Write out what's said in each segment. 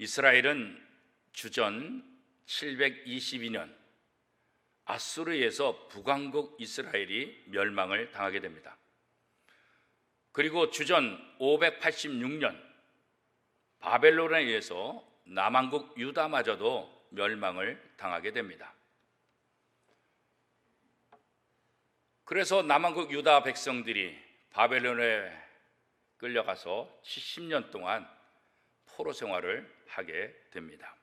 이스라엘은 주전 722년 아수르에서 북왕국 이스라엘이 멸망을 당하게 됩니다. 그리고 주전 586년 바벨론에 의해서 남왕국 유다마저도 멸망을 당하게 됩니다. 그래서 남왕국 유다 백성들이 바벨론에 끌려가서 70년 동안 포로 생활을 하게 됩니다.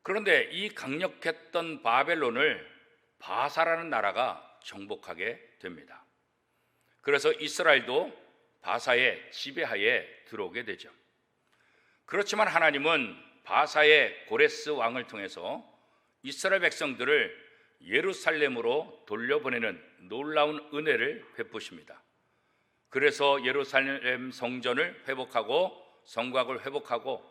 그런데 이 강력했던 바벨론을 바사라는 나라가 정복하게 됩니다. 그래서 이스라엘도 바사의 지배하에 들어오게 되죠. 그렇지만 하나님은 바사의 고레스 왕을 통해서 이스라엘 백성들을 예루살렘으로 돌려보내는 놀라운 은혜를 베푸십니다. 그래서 예루살렘 성전을 회복하고 성곽을 회복하고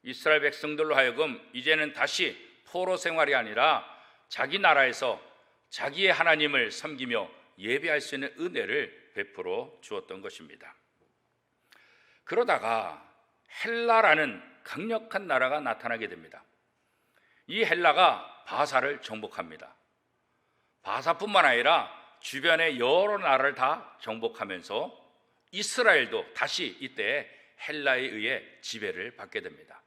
이스라엘 백성들로 하여금 이제는 다시 포로 생활이 아니라 자기 나라에서 자기의 하나님을 섬기며 예배할 수 있는 은혜를 베풀어 주었던 것입니다. 그러다가 헬라라는 강력한 나라가 나타나게 됩니다. 이 헬라가 바사를 정복합니다. 바사뿐만 아니라 주변의 여러 나라를 다 정복하면서 이스라엘도 다시 이때 헬라에 의해 지배를 받게 됩니다.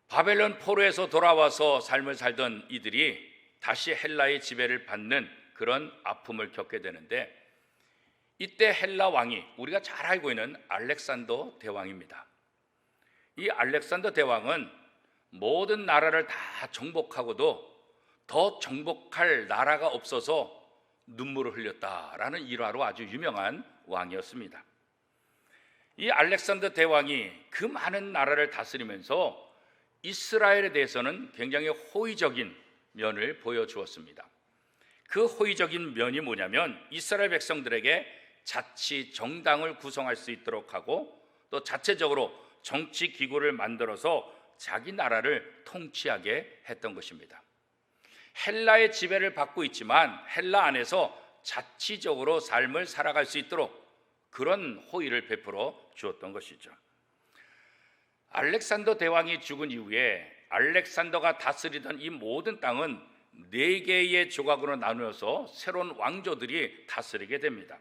바벨론 포로에서 돌아와서 삶을 살던 이들이 다시 헬라의 지배를 받는 그런 아픔을 겪게 되는데, 이때 헬라 왕이 우리가 잘 알고 있는 알렉산더 대왕입니다. 이 알렉산더 대왕은 모든 나라를 다 정복하고도 더 정복할 나라가 없어서 눈물을 흘렸다라는 일화로 아주 유명한 왕이었습니다. 이 알렉산더 대왕이 그 많은 나라를 다스리면서 이스라엘에 대해서는 굉장히 호의적인 면을 보여주었습니다. 그 호의적인 면이 뭐냐면 이스라엘 백성들에게 자치 정당을 구성할 수 있도록 하고 또 자체적으로 정치 기구를 만들어서 자기 나라를 통치하게 했던 것입니다. 헬라의 지배를 받고 있지만 헬라 안에서 자치적으로 삶을 살아갈 수 있도록 그런 호의를 베풀어 주었던 것이죠. 알렉산더 대왕이 죽은 이후에 알렉산더가 다스리던 이 모든 땅은 4개의 조각으로 나누어서 새로운 왕조들이 다스리게 됩니다.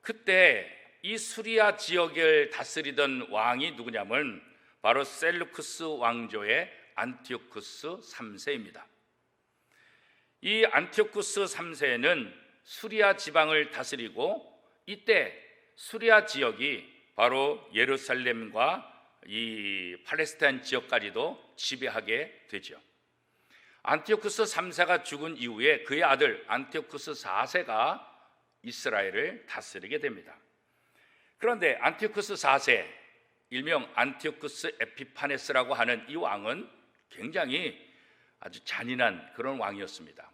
그때 이 수리아 지역을 다스리던 왕이 누구냐면 바로 셀루쿠스 왕조의 안티오쿠스 3세입니다. 이 안티오쿠스 3세는 수리아 지방을 다스리고 이때 수리아 지역이 바로 예루살렘과 이 팔레스타인 지역까지도 지배하게 되죠. 안티오쿠스 3세가 죽은 이후에 그의 아들 안티오쿠스 4세가 이스라엘을 다스리게 됩니다. 그런데 안티오쿠스 4세, 일명 안티오쿠스 에피파네스라고 하는 이 왕은 굉장히 아주 잔인한 그런 왕이었습니다.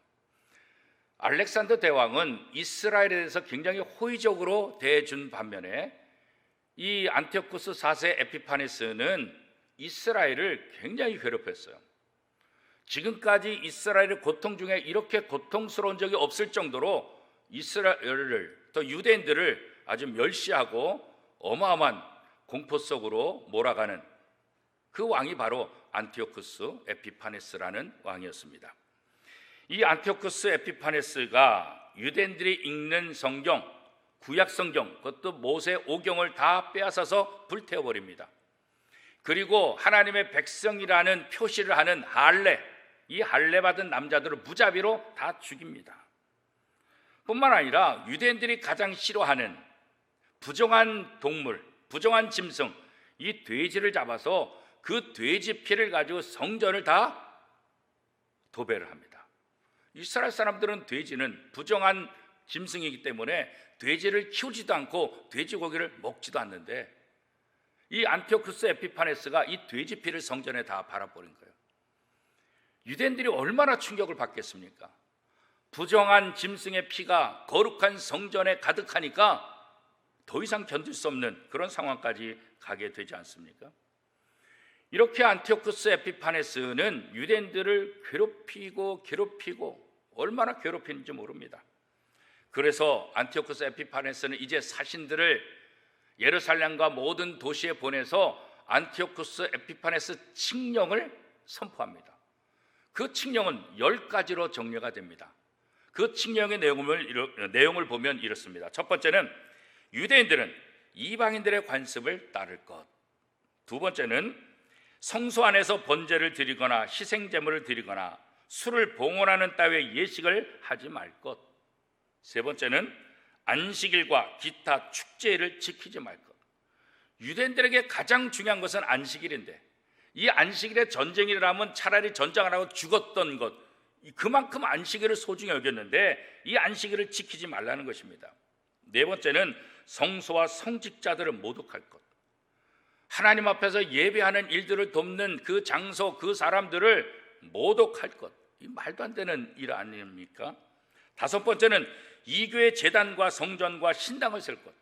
알렉산더 대왕은 이스라엘에 대해서 굉장히 호의적으로 대해준 반면에 이 안티오쿠스 4세 에피파네스는 이스라엘을 굉장히 괴롭혔어요. 지금까지 이스라엘의 고통 중에 이렇게 고통스러운 적이 없을 정도로 이스라엘을, 또 유대인들을 아주 멸시하고 어마어마한 공포 속으로 몰아가는 그 왕이 바로 안티오쿠스 에피파네스라는 왕이었습니다. 이 안티오쿠스 에피파네스가 유대인들이 읽는 성경, 구약 성경, 그것도 모세 오경을 다 빼앗아서 불태워버립니다. 그리고 하나님의 백성이라는 표시를 하는 할례, 이 할례 받은 남자들을 무자비로 다 죽입니다. 뿐만 아니라 유대인들이 가장 싫어하는 부정한 동물, 부정한 짐승, 이 돼지를 잡아서 그 돼지 피를 가지고 성전을 다 도배를 합니다. 이스라엘 사람들은 돼지는 부정한 짐승이기 때문에 돼지를 키우지도 않고 돼지고기를 먹지도 않는데 이 안티오쿠스 에피파네스가 이 돼지 피를 성전에 다 발아버린 거예요. 유대인들이 얼마나 충격을 받겠습니까? 부정한 짐승의 피가 거룩한 성전에 가득하니까 더 이상 견딜 수 없는 그런 상황까지 가게 되지 않습니까? 이렇게 안티오쿠스 에피파네스는 유대인들을 괴롭히고 얼마나 괴롭히는지 모릅니다. 그래서 안티오쿠스 에피파네스는 이제 사신들을 예루살렘과 모든 도시에 보내서 안티오쿠스 에피파네스 칙령을 선포합니다. 그 칙령은 10가지로 정리가 됩니다. 그 칙령의 내용을 보면 이렇습니다. 첫 번째는 유대인들은 이방인들의 관습을 따를 것. 두 번째는 성소 안에서 번제를 드리거나 희생제물을 드리거나 술을 봉헌하는 따위의 예식을 하지 말 것. 세 번째는 안식일과 기타 축제일을 지키지 말 것. 유대인들에게 가장 중요한 것은 안식일인데 이 안식일에 전쟁이 일어나면 차라리 전쟁을 하고 죽었던 것, 그만큼 안식일을 소중히 여겼는데 이 안식일을 지키지 말라는 것입니다. 네 번째는 성소와 성직자들을 모독할 것. 하나님 앞에서 예배하는 일들을 돕는 그 장소, 그 사람들을 모독할 것. 이 말도 안 되는 일 아닙니까? 다섯 번째는 이교의 제단과 성전과 신당을 쓸 것.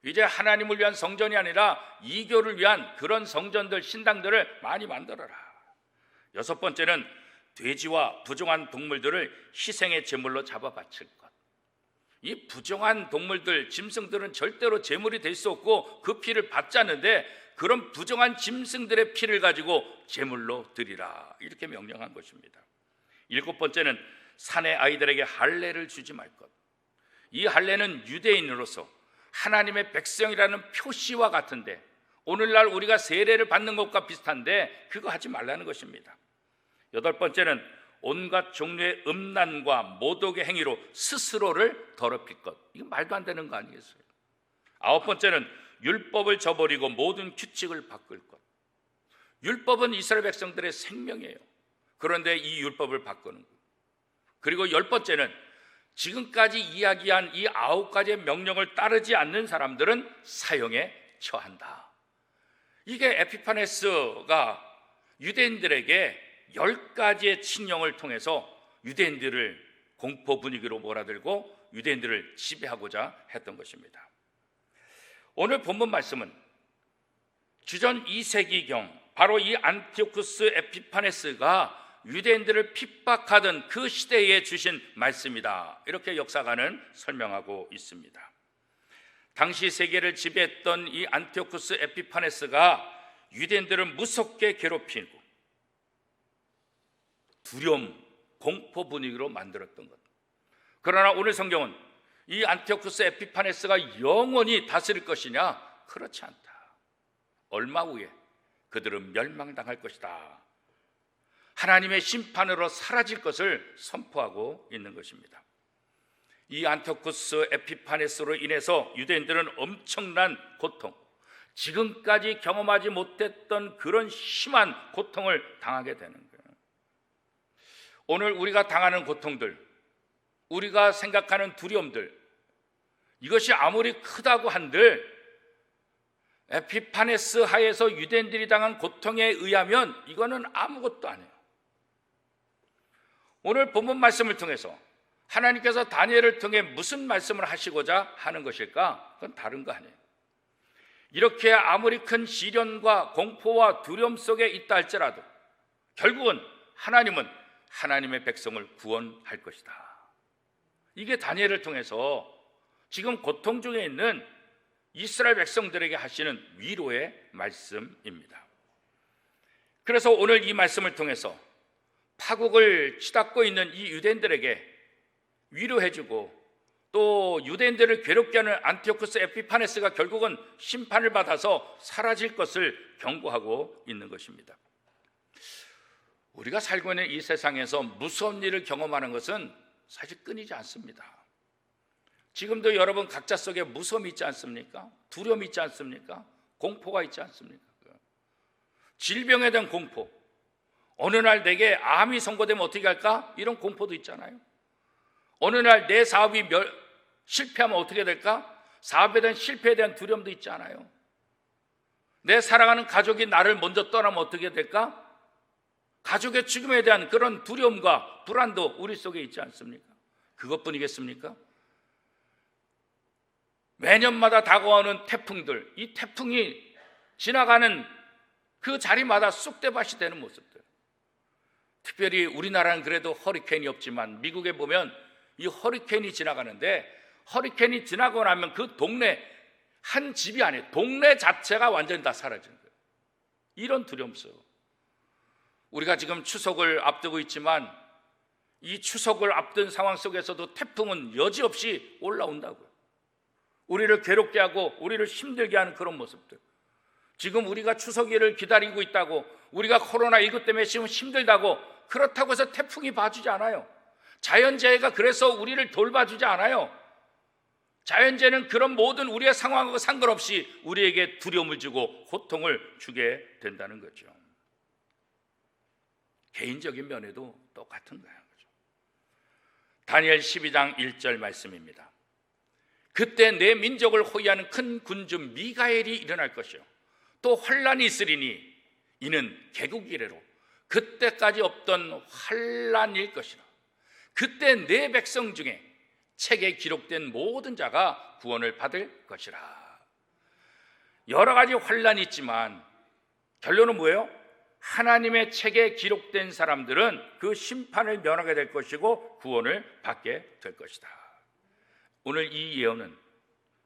이제 하나님을 위한 성전이 아니라 이교를 위한 그런 성전들, 신당들을 많이 만들어라. 여섯 번째는 돼지와 부정한 동물들을 희생의 제물로 잡아 바칠 것. 이 부정한 동물들, 짐승들은 절대로 제물이 될 수 없고 그 피를 받지 않는데 그런 부정한 짐승들의 피를 가지고 제물로 드리라, 이렇게 명령한 것입니다. 일곱 번째는 산의 아이들에게 할례를 주지 말 것. 이 할례는 유대인으로서 하나님의 백성이라는 표시와 같은데 오늘날 우리가 세례를 받는 것과 비슷한데 그거 하지 말라는 것입니다. 여덟 번째는 온갖 종류의 음란과 모독의 행위로 스스로를 더럽힐 것. 이거 말도 안 되는 거 아니겠어요? 아홉 번째는 율법을 저버리고 모든 규칙을 바꿀 것. 율법은 이스라엘 백성들의 생명이에요. 그런데 이 율법을 바꾸는 것. 그리고 열 번째는 지금까지 이야기한 이 9가지의 명령을 따르지 않는 사람들은 사형에 처한다. 이게 에피파네스가 유대인들에게 10가지의 칙령을 통해서 유대인들을 공포 분위기로 몰아들고 유대인들을 지배하고자 했던 것입니다. 오늘 본문 말씀은 주전 2세기경 바로 이 안티오쿠스 에피파네스가 유대인들을 핍박하던 그 시대에 주신 말씀이다, 이렇게 역사가는 설명하고 있습니다. 당시 세계를 지배했던 이 안티오쿠스 에피파네스가 유대인들을 무섭게 괴롭히고 두려움, 공포 분위기로 만들었던 것. 그러나 오늘 성경은 이 안티오쿠스 에피파네스가 영원히 다스릴 것이냐? 그렇지 않다. 얼마 후에 그들은 멸망당할 것이다. 하나님의 심판으로 사라질 것을 선포하고 있는 것입니다. 이 안티오쿠스 에피파네스로 인해서 유대인들은 엄청난 고통, 지금까지 경험하지 못했던 그런 심한 고통을 당하게 되는 거예요. 오늘 우리가 당하는 고통들, 우리가 생각하는 두려움들, 이것이 아무리 크다고 한들 에피파네스 하에서 유대인들이 당한 고통에 의하면 이거는 아무것도 아니에요. 오늘 본문 말씀을 통해서 하나님께서 다니엘을 통해 무슨 말씀을 하시고자 하는 것일까? 그건 다른 거 아니에요. 이렇게 아무리 큰 시련과 공포와 두려움 속에 있다 할지라도 결국은 하나님은 하나님의 백성을 구원할 것이다. 이게 다니엘을 통해서 지금 고통 중에 있는 이스라엘 백성들에게 하시는 위로의 말씀입니다. 그래서 오늘 이 말씀을 통해서 파국을 치닫고 있는 이 유대인들에게 위로해주고 또 유대인들을 괴롭게 하는 안티오쿠스 에피파네스가 결국은 심판을 받아서 사라질 것을 경고하고 있는 것입니다. 우리가 살고 있는 이 세상에서 무서운 일을 경험하는 것은 사실 끊이지 않습니다. 지금도 여러분 각자 속에 무서움이 있지 않습니까? 두려움이 있지 않습니까? 공포가 있지 않습니까? 질병에 대한 공포, 어느 날 내게 암이 선고되면 어떻게 할까? 이런 공포도 있잖아요. 어느 날 내 사업이 실패하면 어떻게 될까? 사업에 대한 실패에 대한 두려움도 있지 않아요? 내 사랑하는 가족이 나를 먼저 떠나면 어떻게 될까? 가족의 죽음에 대한 그런 두려움과 불안도 우리 속에 있지 않습니까? 그것뿐이겠습니까? 매년마다 다가오는 태풍들, 이 태풍이 지나가는 그 자리마다 쑥대밭이 되는 모습들. 특별히 우리나라는 그래도 허리케인이 없지만 미국에 보면 이 허리케인이 지나가는데 허리케인이 지나고 나면 그 동네 한 집이 아니에요. 동네 자체가 완전히 다 사라지는 거예요. 이런 두려움 속 우리가 지금 추석을 앞두고 있지만 이 추석을 앞둔 상황 속에서도 태풍은 여지없이 올라온다고요. 우리를 괴롭게 하고 우리를 힘들게 하는 그런 모습들. 지금 우리가 추석일을 기다리고 있다고, 우리가 코로나19 때문에 지금 힘들다고, 그렇다고 해서 태풍이 봐주지 않아요. 자연재해가 그래서 우리를 돌봐주지 않아요. 자연재해는 그런 모든 우리의 상황하고 상관없이 우리에게 두려움을 주고 고통을 주게 된다는 거죠. 개인적인 면에도 똑같은 거예요. 다니엘 12장 1절 말씀입니다. 그때 내 민족을 호위하는 큰 군주 미가엘이 일어날 것이요 또 환란이 있으리니 이는 개국 이래로 그때까지 없던 환란일 것이라. 그때 내 백성 중에 책에 기록된 모든 자가 구원을 받을 것이라. 여러 가지 환란이 있지만 결론은 뭐예요? 하나님의 책에 기록된 사람들은 그 심판을 면하게 될 것이고 구원을 받게 될 것이다. 오늘 이 예언은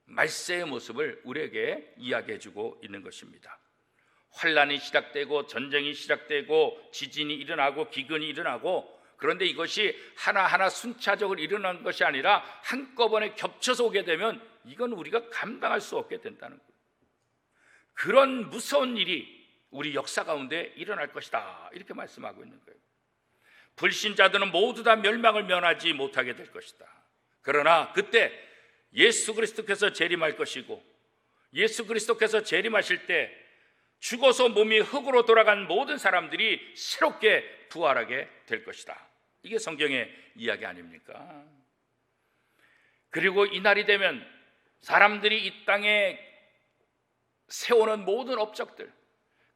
말세의 모습을 우리에게 이야기해 주고 있는 것입니다. 환란이 시작되고 전쟁이 시작되고 지진이 일어나고 기근이 일어나고, 그런데 이것이 하나하나 순차적으로 일어나는 것이 아니라 한꺼번에 겹쳐서 오게 되면 이건 우리가 감당할 수 없게 된다는 거예요. 그런 무서운 일이 우리 역사 가운데 일어날 것이다, 이렇게 말씀하고 있는 거예요. 불신자들은 모두 다 멸망을 면하지 못하게 될 것이다. 그러나 그때 예수 그리스도께서 재림할 것이고, 예수 그리스도께서 재림하실 때 죽어서 몸이 흙으로 돌아간 모든 사람들이 새롭게 부활하게 될 것이다. 이게 성경의 이야기 아닙니까? 그리고 이 날이 되면 사람들이 이 땅에 세우는 모든 업적들,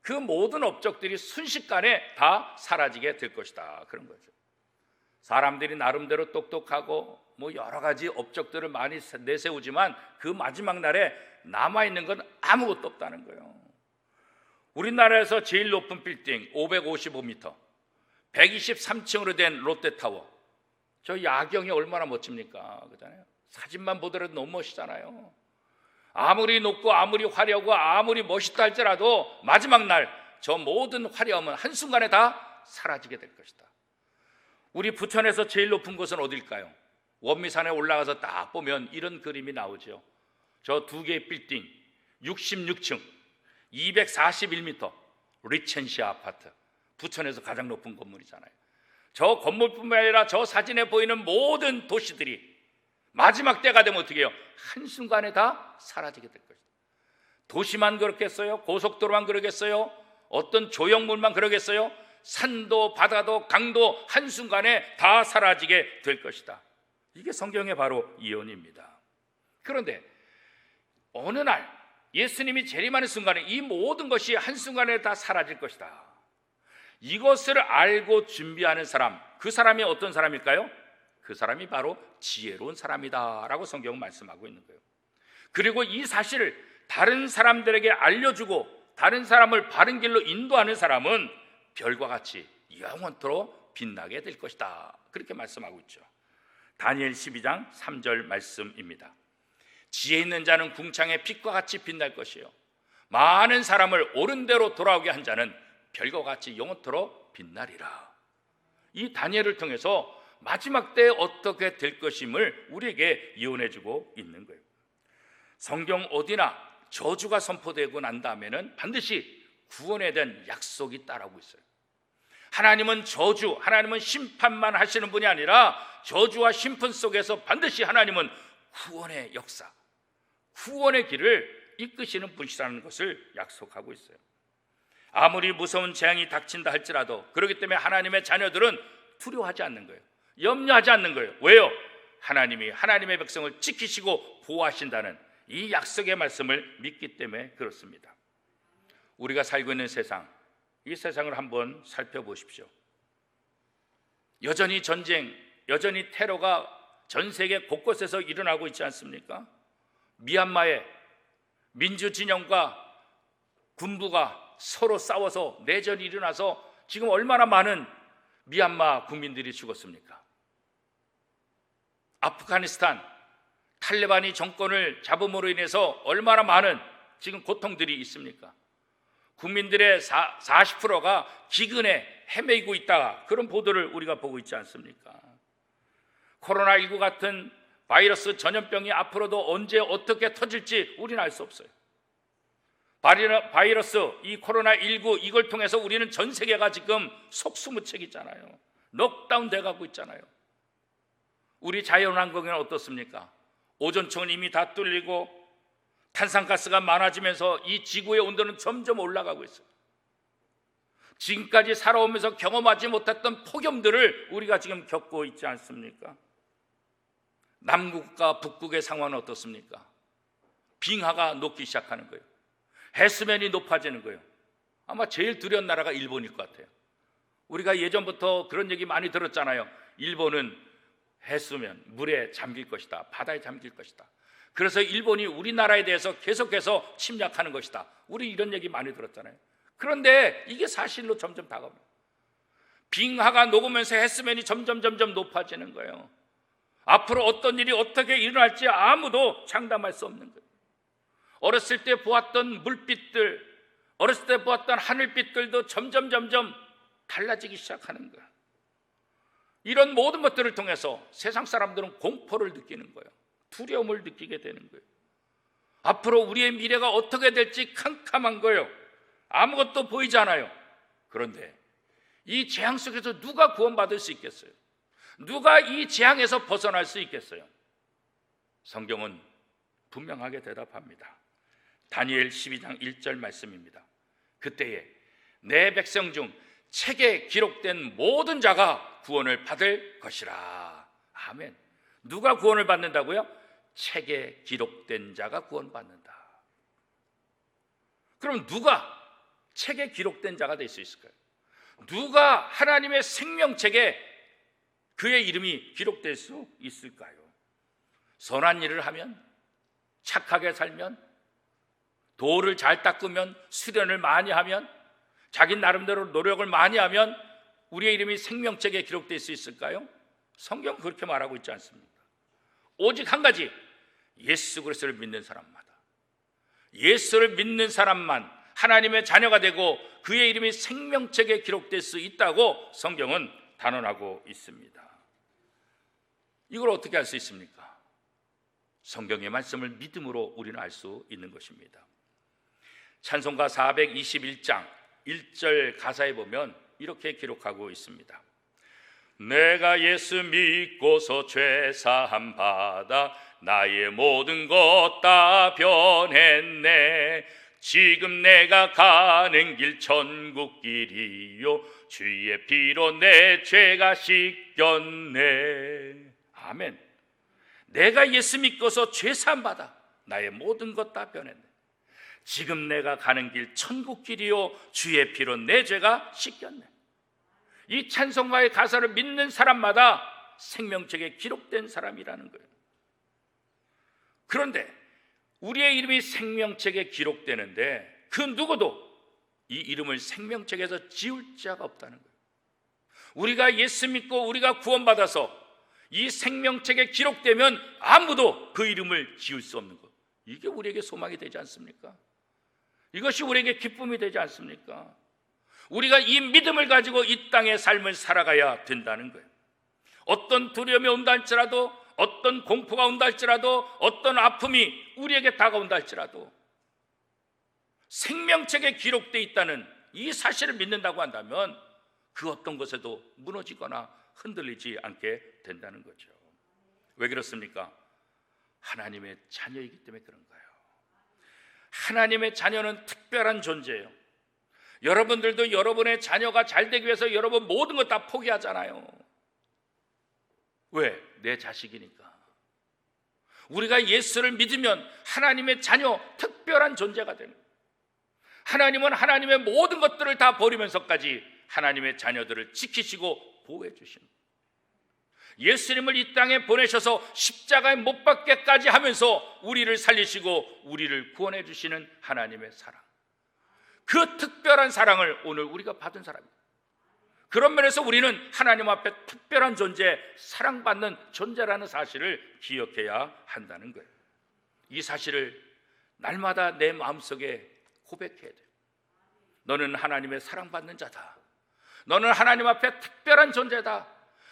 그 모든 업적들이 순식간에 다 사라지게 될 것이다, 그런 거죠. 사람들이 나름대로 똑똑하고 뭐 여러 가지 업적들을 많이 내세우지만 그 마지막 날에 남아있는 건 아무것도 없다는 거예요. 우리나라에서 제일 높은 빌딩 555m 123층으로 된 롯데타워, 저 야경이 얼마나 멋집니까? 그잖아요. 사진만 보더라도 너무 멋있잖아요. 아무리 높고 아무리 화려하고 아무리 멋있다 할지라도 마지막 날 저 모든 화려함은 한순간에 다 사라지게 될 것이다. 우리 부천에서 제일 높은 곳은 어딜까요? 원미산에 올라가서 딱 보면 이런 그림이 나오죠. 저 두 개의 빌딩 66층 241m 리첸시 아파트, 부천에서 가장 높은 건물이잖아요. 저 건물뿐만 아니라 저 사진에 보이는 모든 도시들이 마지막 때가 되면 어떻게 해요? 한순간에 다 사라지게 될 것이다. 도시만 그렇겠어요? 고속도로만 그러겠어요? 어떤 조형물만 그러겠어요? 산도 바다도 강도 한순간에 다 사라지게 될 것이다. 이게 성경의 바로 예언입니다. 그런데 어느 날 예수님이 재림하는 순간에 이 모든 것이 한순간에 다 사라질 것이다. 이것을 알고 준비하는 사람, 그 사람이 어떤 사람일까요? 그 사람이 바로 지혜로운 사람이다 라고 성경은 말씀하고 있는 거예요. 그리고 이 사실을 다른 사람들에게 알려주고 다른 사람을 바른 길로 인도하는 사람은 별과 같이 영원토록 빛나게 될 것이다, 그렇게 말씀하고 있죠. 다니엘 12장 3절 말씀입니다. 지혜 있는 자는 궁창의 빛과 같이 빛날 것이요 많은 사람을 옳은 대로 돌아오게 한 자는 별과 같이 영원토록 빛나리라. 이 다니엘을 통해서 마지막 때에 어떻게 될 것임을 우리에게 예언해주고 있는 거예요. 성경 어디나 저주가 선포되고 난 다음에는 반드시 구원에 대한 약속이 따르고 있어요. 하나님은 저주, 하나님은 심판만 하시는 분이 아니라 저주와 심판 속에서 반드시 하나님은 구원의 역사, 구원의 길을 이끄시는 분이라는 것을 약속하고 있어요. 아무리 무서운 재앙이 닥친다 할지라도 그렇기 때문에 하나님의 자녀들은 두려워하지 않는 거예요. 염려하지 않는 거예요. 왜요? 하나님이 하나님의 백성을 지키시고 보호하신다는 이 약속의 말씀을 믿기 때문에 그렇습니다. 우리가 살고 있는 세상, 이 세상을 한번 살펴보십시오. 여전히 전쟁, 여전히 테러가 전 세계 곳곳에서 일어나고 있지 않습니까? 미얀마의 민주진영과 군부가 서로 싸워서 내전이 일어나서 지금 얼마나 많은 미얀마 국민들이 죽었습니까? 아프가니스탄 탈레반이 정권을 잡음으로 인해서 얼마나 많은 지금 고통들이 있습니까? 국민들의 40%가 기근에 헤매고 있다, 그런 보도를 우리가 보고 있지 않습니까? 코로나19 같은 바이러스 전염병이 앞으로도 언제 어떻게 터질지 우리는 알 수 없어요. 바이러스, 이 코로나19, 이걸 통해서 우리는 전 세계가 지금 속수무책이잖아요. 넉다운 돼가고 있잖아요. 우리 자연환경은 어떻습니까? 오존층은 이미 다 뚫리고 탄산가스가 많아지면서 이 지구의 온도는 점점 올라가고 있어요. 지금까지 살아오면서 경험하지 못했던 폭염들을 우리가 지금 겪고 있지 않습니까? 남극과 북극의 상황은 어떻습니까? 빙하가 녹기 시작하는 거예요. 해수면이 높아지는 거예요. 아마 제일 두려운 나라가 일본일 것 같아요. 우리가 예전부터 그런 얘기 많이 들었잖아요. 일본은 해수면, 물에 잠길 것이다, 바다에 잠길 것이다. 그래서 일본이 우리나라에 대해서 계속해서 침략하는 것이다. 우리 이런 얘기 많이 들었잖아요. 그런데 이게 사실로 점점 다가옵니다. 빙하가 녹으면서 해수면이 점점 높아지는 거예요. 앞으로 어떤 일이 어떻게 일어날지 아무도 장담할 수 없는 거예요. 어렸을 때 보았던 물빛들, 어렸을 때 보았던 하늘빛들도 점점 달라지기 시작하는 거예요. 이런 모든 것들을 통해서 세상 사람들은 공포를 느끼는 거예요. 두려움을 느끼게 되는 거예요. 앞으로 우리의 미래가 어떻게 될지 캄캄한 거예요. 아무것도 보이지 않아요. 그런데 이 재앙 속에서 누가 구원받을 수 있겠어요? 누가 이 재앙에서 벗어날 수 있겠어요? 성경은 분명하게 대답합니다. 다니엘 12장 1절 말씀입니다. 그때에 내 백성 중 책에 기록된 모든 자가 구원을 받을 것이라. 아멘. 누가 구원을 받는다고요? 책에 기록된 자가 구원받는다. 그럼 누가 책에 기록된 자가 될 수 있을까요? 누가 하나님의 생명책에 그의 이름이 기록될 수 있을까요? 선한 일을 하면, 착하게 살면, 도를 잘 닦으면, 수련을 많이 하면, 자기 나름대로 노력을 많이 하면 우리의 이름이 생명책에 기록될 수 있을까요? 성경은 그렇게 말하고 있지 않습니다. 오직 한 가지, 예수 그리스도를 믿는 사람마다, 예수를 믿는 사람만 하나님의 자녀가 되고 그의 이름이 생명책에 기록될 수 있다고 성경은 단언하고 있습니다. 이걸 어떻게 알 수 있습니까? 성경의 말씀을 믿음으로 우리는 알 수 있는 것입니다. 찬송가 421장 1절 가사에 보면 이렇게 기록하고 있습니다. 내가 예수 믿고서 죄 사함 받아 나의 모든 것 다 변했네. 지금 내가 가는 길 천국 길이요 주의 피로 내 죄가 씻겼네. 아멘. 내가 예수 믿고서 죄 사함 받아 나의 모든 것 다 변했네. 지금 내가 가는 길 천국 길이요 주의 피로 내 죄가 씻겼네. 이 찬송가의 가사를 믿는 사람마다 생명책에 기록된 사람이라는 거예요. 그런데 우리의 이름이 생명책에 기록되는데 그 누구도 이 이름을 생명책에서 지울 자가 없다는 거예요. 우리가 예수 믿고 우리가 구원받아서 이 생명책에 기록되면 아무도 그 이름을 지울 수 없는 것. 이게 우리에게 소망이 되지 않습니까? 이것이 우리에게 기쁨이 되지 않습니까? 우리가 이 믿음을 가지고 이 땅의 삶을 살아가야 된다는 거예요. 어떤 두려움이 온다 할지라도, 어떤 공포가 온다 할지라도, 어떤 아픔이 우리에게 다가온다 할지라도 생명책에 기록되어 있다는 이 사실을 믿는다고 한다면 그 어떤 것에도 무너지거나 흔들리지 않게 된다는 거죠. 왜 그렇습니까? 하나님의 자녀이기 때문에 그런 거예요. 하나님의 자녀는 특별한 존재예요. 여러분들도 여러분의 자녀가 잘 되기 위해서 여러분 모든 것 다 포기하잖아요. 왜? 내 자식이니까. 우리가 예수를 믿으면 하나님의 자녀, 특별한 존재가 되는 거예요. 하나님은 하나님의 모든 것들을 다 버리면서까지 하나님의 자녀들을 지키시고 보호해 주시는 거예요. 예수님을 이 땅에 보내셔서 십자가에 못 박게까지 하면서 우리를 살리시고 우리를 구원해 주시는 하나님의 사랑, 그 특별한 사랑을 오늘 우리가 받은 사람입니다. 그런 면에서 우리는 하나님 앞에 특별한 존재, 사랑받는 존재라는 사실을 기억해야 한다는 거예요. 이 사실을 날마다 내 마음속에 고백해야 돼요. 너는 하나님의 사랑받는 자다. 너는 하나님 앞에 특별한 존재다.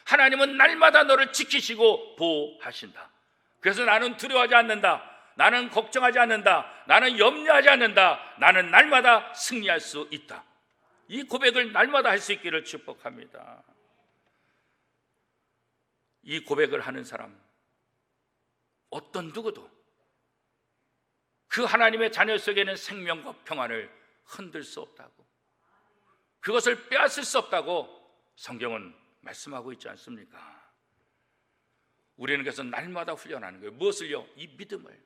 하나님은 날마다 너를 지키시고 보호하신다. 그래서 나는 두려워하지 않는다. 나는 걱정하지 않는다. 나는 염려하지 않는다. 나는 날마다 승리할 수 있다. 이 고백을 날마다 할 수 있기를 축복합니다. 이 고백을 하는 사람, 어떤 누구도 그 하나님의 자녀 속에는 생명과 평안을 흔들 수 없다고, 그것을 빼앗을 수 없다고 성경은 말씀하고 있지 않습니까? 우리는 그래서 날마다 훈련하는 거예요. 무엇을요? 이 믿음을.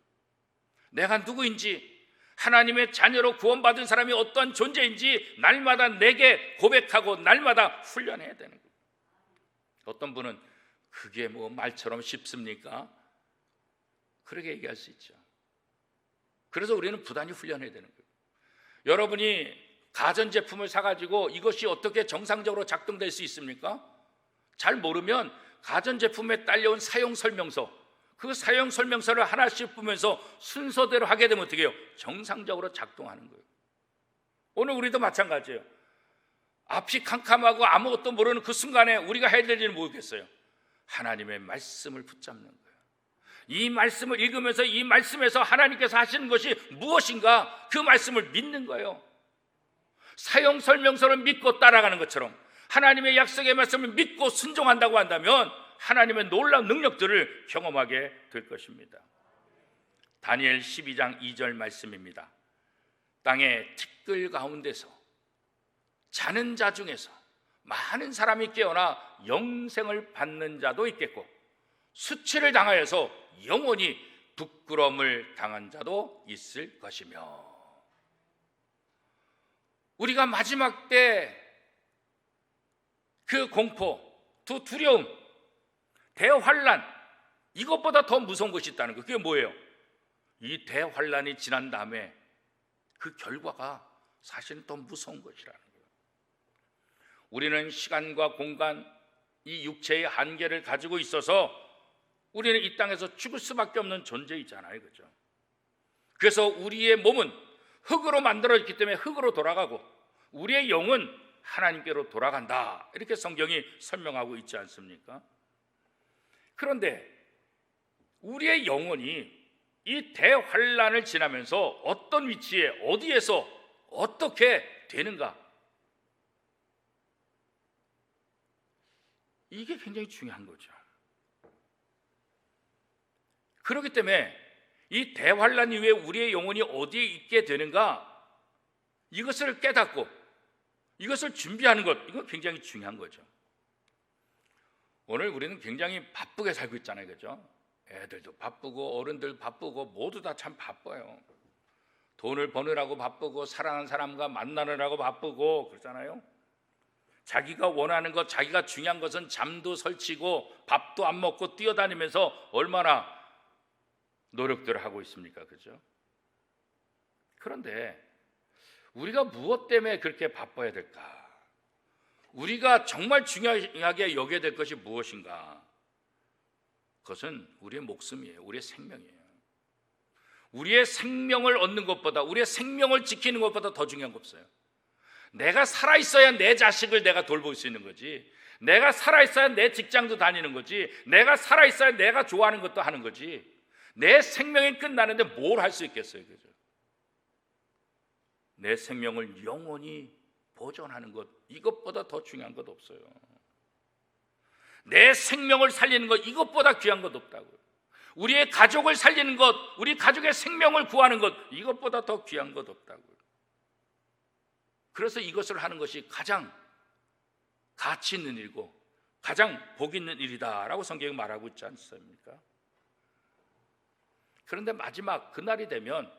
내가 누구인지, 하나님의 자녀로 구원받은 사람이 어떤 존재인지 날마다 내게 고백하고 날마다 훈련해야 되는 거예요. 어떤 분은 그게 뭐 말처럼 쉽습니까? 그렇게 얘기할 수 있죠. 그래서 우리는 부단히 훈련해야 되는 거예요. 여러분이 가전제품을 사가지고 이것이 어떻게 정상적으로 작동될 수 있습니까? 잘 모르면 가전제품에 딸려온 사용설명서, 그 사용설명서를 하나씩 보면서 순서대로 하게 되면 어떻게 해요? 정상적으로 작동하는 거예요. 오늘 우리도 마찬가지예요. 앞이 캄캄하고 아무것도 모르는 그 순간에 우리가 해야 될 일은 뭐겠어요? 하나님의 말씀을 붙잡는 거예요. 이 말씀을 읽으면서 이 말씀에서 하나님께서 하시는 것이 무엇인가, 그 말씀을 믿는 거예요. 사용설명서를 믿고 따라가는 것처럼 하나님의 약속의 말씀을 믿고 순종한다고 한다면 하나님의 놀라운 능력들을 경험하게 될 것입니다. 다니엘 12장 2절 말씀입니다. 땅의 티끌 가운데서 자는 자 중에서 많은 사람이 깨어나 영생을 받는 자도 있겠고, 수치를 당하여서 영원히 부끄러움을 당한 자도 있을 것이며. 우리가 마지막 때 그 공포, 그 두려움, 대환란, 이것보다 더 무서운 것이 있다는 거예요. 그게 뭐예요? 이 대환란이 지난 다음에 그 결과가 사실은 더 무서운 것이라는 거예요. 우리는 시간과 공간, 이 육체의 한계를 가지고 있어서 우리는 이 땅에서 죽을 수밖에 없는 존재이잖아요, 그렇죠? 그래서 우리의 몸은 흙으로 만들어졌기 때문에 흙으로 돌아가고, 우리의 영은 하나님께로 돌아간다, 이렇게 성경이 설명하고 있지 않습니까? 그런데 우리의 영혼이 이 대환란을 지나면서 어떤 위치에, 어디에서 어떻게 되는가, 이게 굉장히 중요한 거죠. 그렇기 때문에 이 대환란 이후에 우리의 영혼이 어디에 있게 되는가, 이것을 깨닫고 이것을 준비하는 것, 이거 굉장히 중요한 거죠. 오늘 우리는 굉장히 바쁘게 살고 있잖아요, 그렇죠? 애들도 바쁘고 어른들 바쁘고 모두 다 참 바빠요. 돈을 버느라고 바쁘고 사랑하는 사람과 만나느라고 바쁘고 그러잖아요. 자기가 원하는 것, 자기가 중요한 것은 잠도 설치고 밥도 안 먹고 뛰어다니면서 얼마나 노력들을 하고 있습니까, 그렇죠? 그런데 우리가 무엇 때문에 그렇게 바빠야 될까? 우리가 정말 중요하게 여겨야 될 것이 무엇인가? 그것은 우리의 목숨이에요. 우리의 생명이에요. 우리의 생명을 얻는 것보다, 우리의 생명을 지키는 것보다 더 중요한 거 없어요. 내가 살아있어야 내 자식을 내가 돌볼 수 있는 거지, 내가 살아있어야 내 직장도 다니는 거지, 내가 살아있어야 내가 좋아하는 것도 하는 거지, 내 생명이 끝나는데 뭘 할 수 있겠어요, 그죠? 내 생명을 영원히 보존하는 것, 이것보다 더 중요한 것 없어요. 내 생명을 살리는 것, 이것보다 귀한 것 없다고요. 우리의 가족을 살리는 것, 우리 가족의 생명을 구하는 것, 이것보다 더 귀한 것 없다고요. 그래서 이것을 하는 것이 가장 가치 있는 일이고 가장 복 있는 일이다라고 성경이 말하고 있지 않습니까? 그런데 마지막 그날이 되면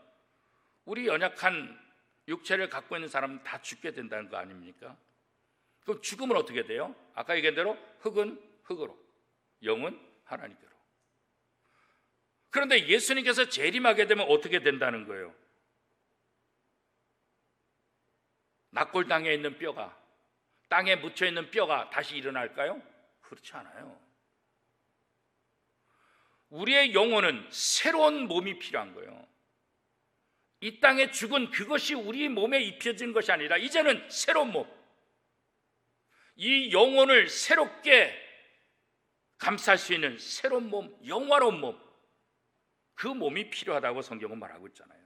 우리 연약한 육체를 갖고 있는 사람은 다 죽게 된다는 거 아닙니까? 그럼 죽음은 어떻게 돼요? 아까 얘기한 대로 흙은 흙으로, 영은 하나님께로. 그런데 예수님께서 재림하게 되면 어떻게 된다는 거예요? 낙골당에 있는 뼈가 땅에 묻혀있는 뼈가 다시 일어날까요? 그렇지 않아요. 우리의 영혼은 새로운 몸이 필요한 거예요. 이 땅에 죽은 그것이 우리 몸에 입혀진 것이 아니라 이제는 새로운 몸, 이 영혼을 새롭게 감쌀 수 있는 새로운 몸, 영화로운 몸, 그 몸이 필요하다고 성경은 말하고 있잖아요.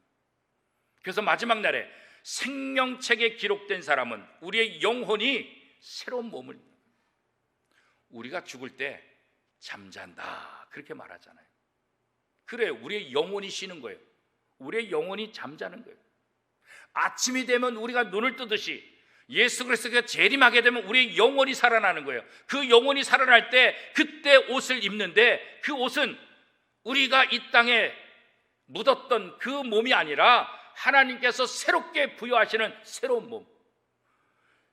그래서 마지막 날에 생명책에 기록된 사람은 우리의 영혼이 새로운 몸을, 우리가 죽을 때 잠잔다 그렇게 말하잖아요. 그래, 우리의 영혼이 쉬는 거예요. 우리의 영혼이 잠자는 거예요. 아침이 되면 우리가 눈을 뜨듯이 예수 그리스도가 재림하게 되면 우리의 영혼이 살아나는 거예요. 그 영혼이 살아날 때 그때 옷을 입는데, 그 옷은 우리가 이 땅에 묻었던 그 몸이 아니라 하나님께서 새롭게 부여하시는 새로운 몸,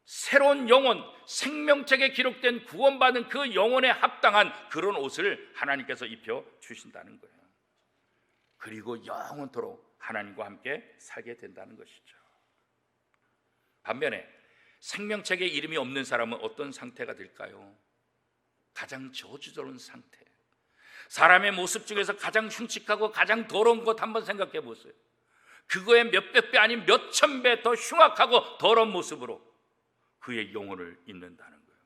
새로운 영혼, 생명책에 기록된 구원받은 그 영혼에 합당한 그런 옷을 하나님께서 입혀 주신다는 거예요. 그리고 영원토록 하나님과 함께 살게 된다는 것이죠. 반면에 생명책에 이름이 없는 사람은 어떤 상태가 될까요? 가장 저주스러운 상태. 사람의 모습 중에서 가장 흉측하고 가장 더러운 것 한번 생각해 보세요. 그거에 몇백 배 아닌 몇천 배 더 흉악하고 더러운 모습으로 그의 영혼을 잇는다는 거예요.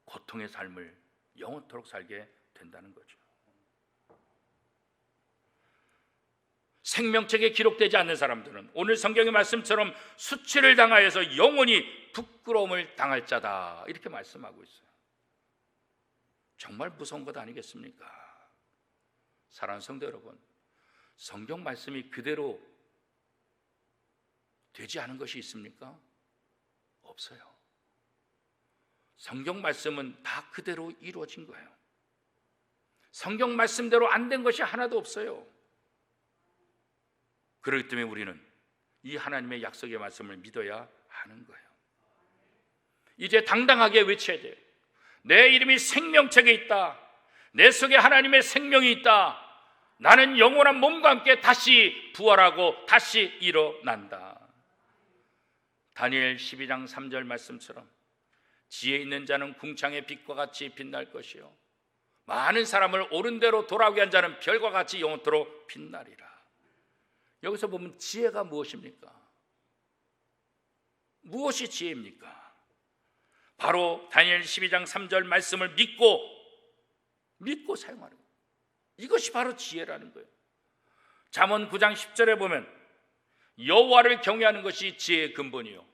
고통의 삶을 영원토록 살게 된다는 거죠. 생명책에 기록되지 않는 사람들은 오늘 성경의 말씀처럼 수치를 당하여서 영원히 부끄러움을 당할 자다, 이렇게 말씀하고 있어요. 정말 무서운 것 아니겠습니까? 사랑하는 성도 여러분, 성경 말씀이 그대로 되지 않은 것이 있습니까? 없어요. 성경 말씀은 다 그대로 이루어진 거예요. 성경 말씀대로 안 된 것이 하나도 없어요. 그렇기 때문에 우리는 이 하나님의 약속의 말씀을 믿어야 하는 거예요. 이제 당당하게 외쳐야 돼요. 내 이름이 생명책에 있다. 내 속에 하나님의 생명이 있다. 나는 영원한 몸과 함께 다시 부활하고 다시 일어난다. 다니엘 12장 3절 말씀처럼 지혜 있는 자는 궁창의 빛과 같이 빛날 것이요 많은 사람을 옳은 대로 돌아오게 한 자는 별과 같이 영원토록 빛나리라. 여기서 보면 지혜가 무엇입니까? 무엇이 지혜입니까? 바로 다니엘 12장 3절 말씀을 믿고 사용하는 거예요. 이것이 바로 지혜라는 거예요. 잠언 9장 10절에 보면 여호와를 경외하는 것이 지혜의 근본이요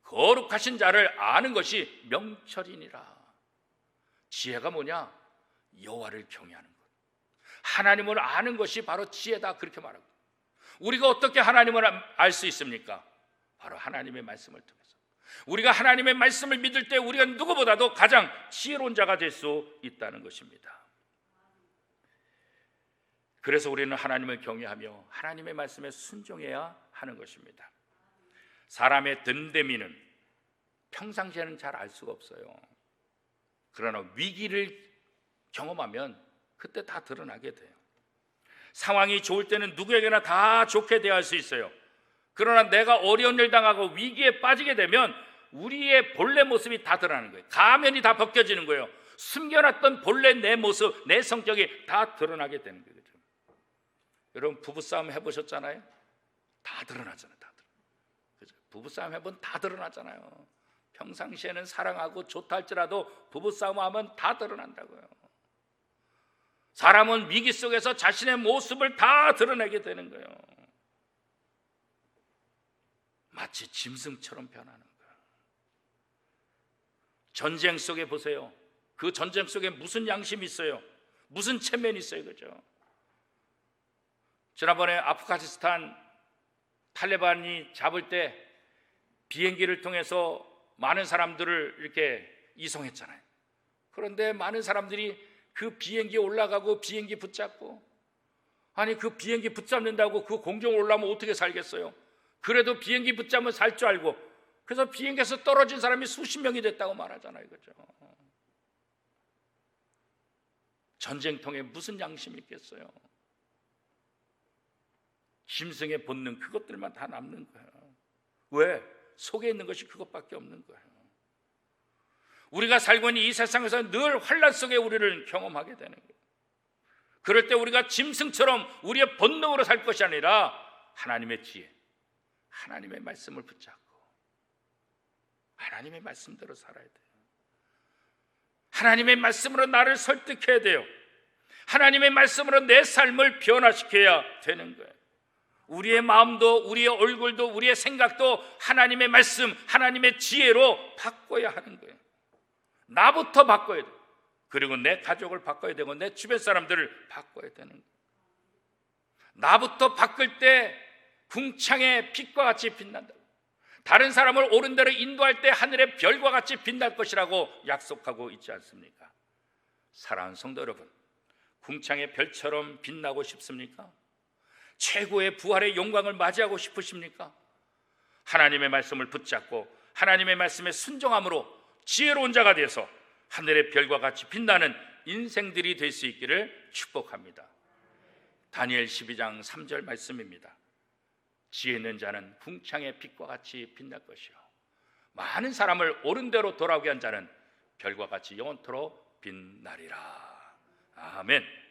거룩하신 자를 아는 것이 명철이니라. 지혜가 뭐냐? 여호와를 경외하는 것, 하나님을 아는 것이 바로 지혜다, 그렇게 말하고. 우리가 어떻게 하나님을 알 수 있습니까? 바로 하나님의 말씀을 통해서. 우리가 하나님의 말씀을 믿을 때 우리가 누구보다도 가장 지혜로운 자가 될 수 있다는 것입니다. 그래서 우리는 하나님을 경외하며 하나님의 말씀에 순종해야 하는 것입니다. 사람의 됨됨이는 평상시에는 잘 알 수가 없어요. 그러나 위기를 경험하면 그때 다 드러나게 돼요. 상황이 좋을 때는 누구에게나 다 좋게 대할 수 있어요. 그러나 내가 어려운 일 당하고 위기에 빠지게 되면 우리의 본래 모습이 다 드러나는 거예요. 가면이 다 벗겨지는 거예요. 숨겨놨던 본래 내 모습, 내 성격이 다 드러나게 되는 거예요. 여러분 부부싸움 해보셨잖아요? 다 드러나잖아요. 다 드러나. 부부싸움 해보면 다 드러나잖아요. 평상시에는 사랑하고 좋다 할지라도 부부싸움 하면 다 드러난다고요. 사람은 위기 속에서 자신의 모습을 다 드러내게 되는 거예요. 마치 짐승처럼 변하는 거예요. 전쟁 속에 보세요. 그 전쟁 속에 무슨 양심이 있어요? 무슨 체면이 있어요? 그죠? 지난번에 아프가니스탄 탈레반이 잡을 때 비행기를 통해서 많은 사람들을 이렇게 이송했잖아요. 그런데 많은 사람들이 그 비행기에 올라가고 비행기 붙잡고, 아니 그 비행기 붙잡는다고 그 공중에 올라오면 어떻게 살겠어요? 그래도 비행기 붙잡으면 살 줄 알고, 그래서 비행기에서 떨어진 사람이 수십 명이 됐다고 말하잖아요. 그죠? 전쟁통에 무슨 양심이 있겠어요? 짐승의 본능, 그것들만 다 남는 거예요. 왜? 속에 있는 것이 그것밖에 없는 거예요. 우리가 살고 있는 이 세상에서 늘 환난 속에 우리를 경험하게 되는 거예요. 그럴 때 우리가 짐승처럼 우리의 본능으로 살 것이 아니라 하나님의 지혜, 하나님의 말씀을 붙잡고 하나님의 말씀대로 살아야 돼요. 하나님의 말씀으로 나를 설득해야 돼요. 하나님의 말씀으로 내 삶을 변화시켜야 되는 거예요. 우리의 마음도 우리의 얼굴도 우리의 생각도 하나님의 말씀, 하나님의 지혜로 바꿔야 하는 거예요. 나부터 바꿔야 돼요. 그리고 내 가족을 바꿔야 되고 내 주변 사람들을 바꿔야 되는 거예요. 나부터 바꿀 때 궁창의 빛과 같이 빛난다. 다른 사람을 옳은 대로 인도할 때 하늘의 별과 같이 빛날 것이라고 약속하고 있지 않습니까? 사랑하는 성도 여러분, 궁창의 별처럼 빛나고 싶습니까? 최고의 부활의 영광을 맞이하고 싶으십니까? 하나님의 말씀을 붙잡고 하나님의 말씀에 순종함으로 지혜로운 자가 되어서 하늘의 별과 같이 빛나는 인생들이 될 수 있기를 축복합니다. 다니엘 12장 3절 말씀입니다. 지혜 있는 자는 궁창의 빛과 같이 빛날 것이요 많은 사람을 옳은 대로 돌아오게 한 자는 별과 같이 영원토록 빛나리라. 아멘.